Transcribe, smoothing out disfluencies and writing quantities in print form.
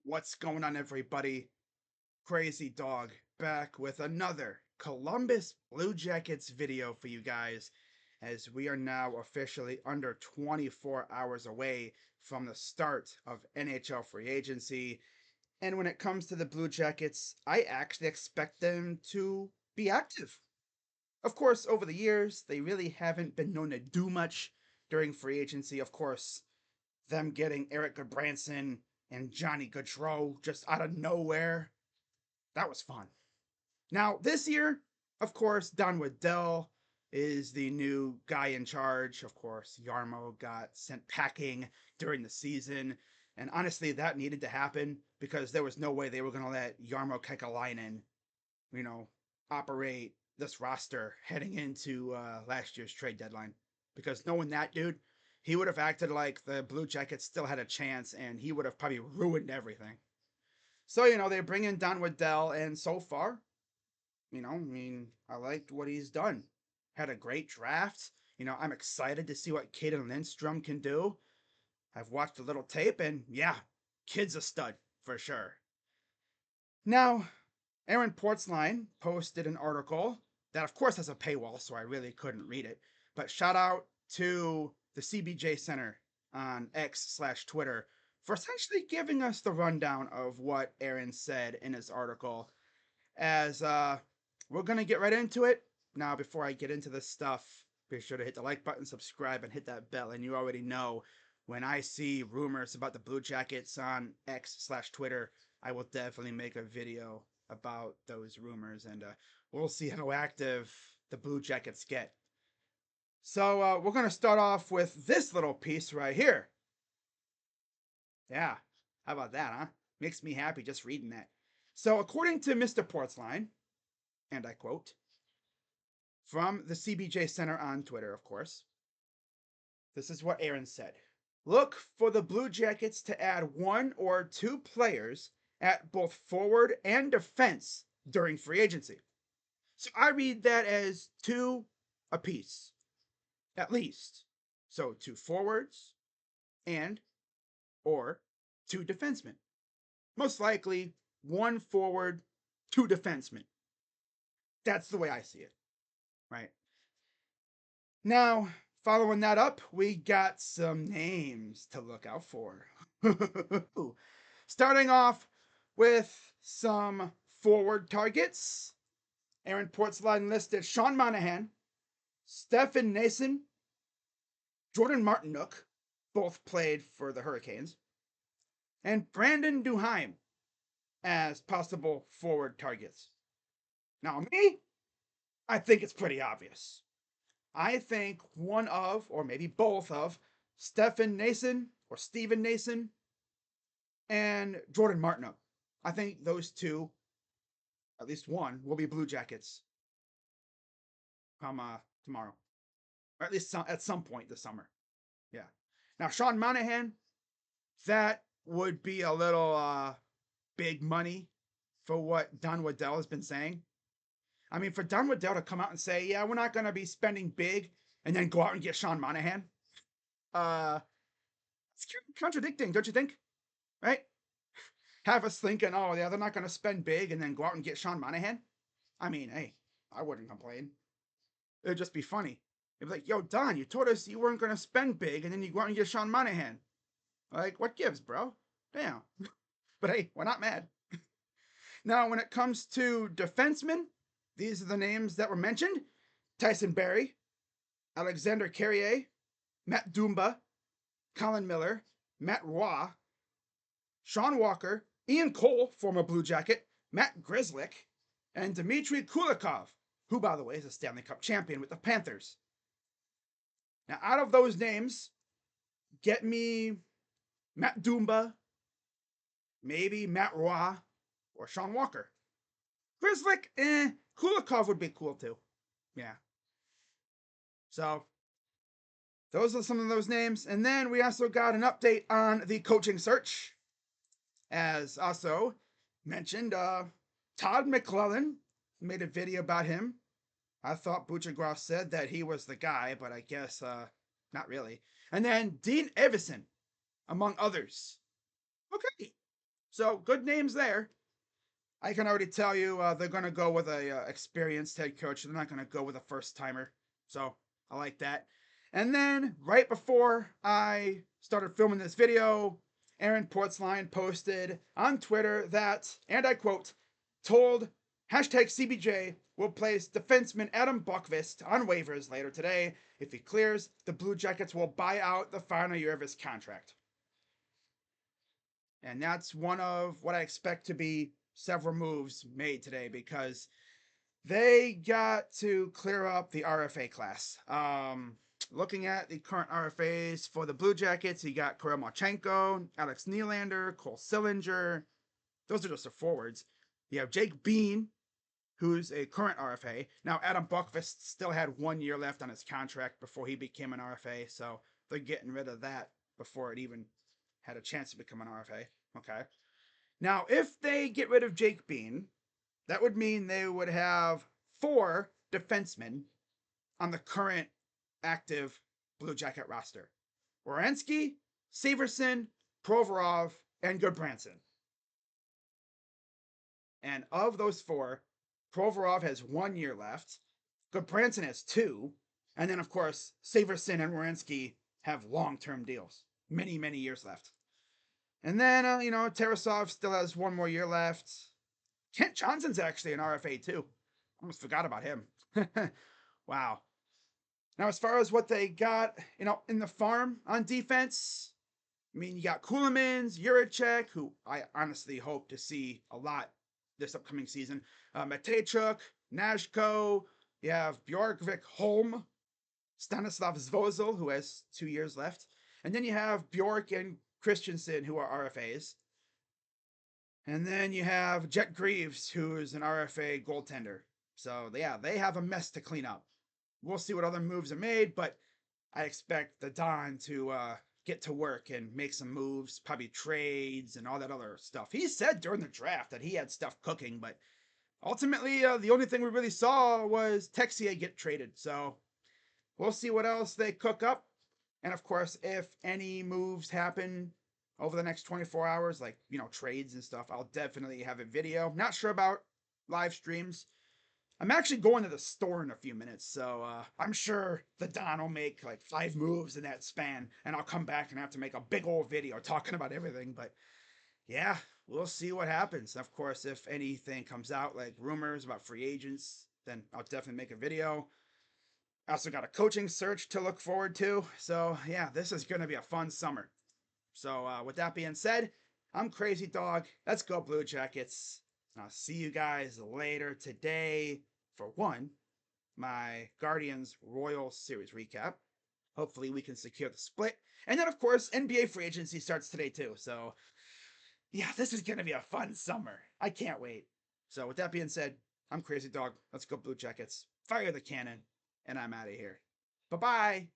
What's going on, everybody? Crazy Dog back with another Columbus Blue Jackets video for you guys, as we are now officially under 24 hours away from the start of NHL free agency. And when it comes to the Blue Jackets, I actually expect them to be active. Of course, over the years, they really haven't been known to do much during free agency. Of course, them getting Eric Goodbranson and Johnny Gaudreau just out of nowhere. That was fun. Now, this year, of course, Don Waddell is the new guy in charge. Of course, Yarmo got sent packing during the season. And honestly, that needed to happen because there was no way they were going to let Yarmo Kekalainen, you know, operate this roster heading into last year's trade deadline. Because knowing that dude, he would have acted like the Blue Jackets still had a chance and he would have probably ruined everything. So, they bring in Don Waddell, and so far, I liked what he's done. Had a great draft. I'm excited to see what Caden Lindstrom can do. I've watched a little tape, and yeah, kid's a stud for sure. Now, Aaron Portzline posted an article that, of course, has a paywall, so I really couldn't read it. But shout out to the CBJ Center on X/Twitter for essentially giving us the rundown of what Aaron said in his article. As we're gonna get right into it. Now, before I get into this stuff, be sure to hit the like button, subscribe, and hit that bell. And you already know when I see rumors about the Blue Jackets on X/Twitter, I will definitely make a video about those rumors, and we'll see how active the Blue Jackets get. So we're gonna start off with this little piece right here. Yeah, how about that, huh? Makes me happy just reading that. So according to Mr. Portzline, and I quote, from the CBJ Center on Twitter, of course, this is what Aaron said. Look for the Blue Jackets to add one or two players at both forward and defense during free agency. So I read that as two apiece, at least. So two forwards and or two defensemen. Most likely one forward, two defensemen. That's the way I see it, right? Now, following that up, we got some names to look out for. Starting off with some forward targets. Aaron Portzline listed Sean Monahan, Stefan Nason, Jordan Martinook, both played for the Hurricanes, and Brandon Duheim as possible forward targets. Now, me, I think it's pretty obvious. I think one of, or maybe both of, Stefan Nason or Steven Nason and Jordan Martinook. I think those two, at least one, will be Blue Jackets come tomorrow, or at least at some point this summer. Yeah. Now Sean Monahan, that would be a little big money for what Don Waddell has been saying. I mean, for Don Waddell to come out and say, "Yeah, we're not going to be spending big," and then go out and get Sean Monahan, uh, it's contradicting, don't you think? Right? Have us thinking, "Oh, yeah, they're not going to spend big," and then go out and get Sean Monahan. I mean, hey, I wouldn't complain. It'd just be funny. It'd be like, "Yo, Don, you told us you weren't going to spend big, and then you go out and get Sean Monahan. Like, what gives, bro? Damn." But hey, we're not mad. Now, when it comes to defensemen, these are the names that were mentioned: Tyson Barrie, Alexander Carrier, Matt Dumba, Colin Miller, Matt Roy, Sean Walker, Ian Cole, former Blue Jacket, Matt Grzelcyk, and Dmitry Kulikov, who, by the way, is a Stanley Cup champion with the Panthers. Now, out of those names, get me Matt Dumba, maybe Matt Roy, or Sean Walker. Grzelcyk, Kulikov would be cool too. Yeah. So, those are some of those names. And then we also got an update on the coaching search. As also mentioned, Todd McClellan made a video about him. I thought Butchergroff said that he was the guy, but I guess not really. And then Dean Evason, among others. Okay, So good names there. I can already tell you they're going to go with a experienced head coach. They're not going to go with a first timer. So I like that. And then right before I started filming this video, Aaron Portzline posted on Twitter that, and I quote, told hashtag CBJ will place defenseman Adam Buckvist on waivers later today. If he clears, the Blue Jackets will buy out the final year of his contract. And that's one of what I expect to be several moves made today because they got to clear up the RFA class. Looking at the current RFAs for the Blue Jackets, you got Kirill Marchenko, Alex Nylander, Cole Sillinger. Those are just the forwards. You have Jake Bean, who's a current RFA. Now, Adam Buckvist still had 1 year left on his contract before he became an RFA, so they're getting rid of that before it even had a chance to become an RFA. Okay. Now, if they get rid of Jake Bean, that would mean they would have 4 defensemen on the current active Blue Jacket roster. Werenski, Severson, Provorov, and Goodbranson. And of those 4, Provorov has 1 year left, Goodbranson has 2, and then, of course, Severson and Werenski have long-term deals. Many, many years left. And then, Tarasov still has 1 more year left. Kent Johnson's actually an RFA too. Almost forgot about him. Wow. Now, as far as what they got, in the farm on defense, I mean, you got Kulemans, Juracek, who I honestly hope to see a lot this upcoming season. Matejchuk, Nashko. You have Bjorkvik Holm, Stanislav Zvozil, who has 2 years left. And then you have Bjork and Christensen, who are RFAs. And then you have Jet Greaves, who is an RFA goaltender. So, yeah, they have a mess to clean up. We'll see what other moves are made, but I expect the Don to get to work and make some moves, probably trades and all that other stuff. He said during the draft that he had stuff cooking, but ultimately, the only thing we really saw was Texier get traded. So, we'll see what else they cook up. And of course, if any moves happen over the next 24 hours, like, trades and stuff, I'll definitely have a video. Not sure about live streams. I'm actually going to the store in a few minutes, so I'm sure the Don will make like 5 moves in that span, and I'll come back and have to make a big old video talking about everything. But yeah, we'll see what happens. Of course, if anything comes out, like rumors about free agents, then I'll definitely make a video. I also got a coaching search to look forward to. So yeah, this is going to be a fun summer. So with that being said, I'm Crazy Dog. Let's go Blue Jackets. And I'll see you guys later today for my Guardians Royal Series recap. Hopefully we can secure the split. And then, of course, NBA free agency starts today too. So yeah, this is going to be a fun summer. I can't wait. So with that being said, I'm Crazy Dog. Let's go Blue Jackets. Fire the cannon. And I'm out of here. Bye-bye.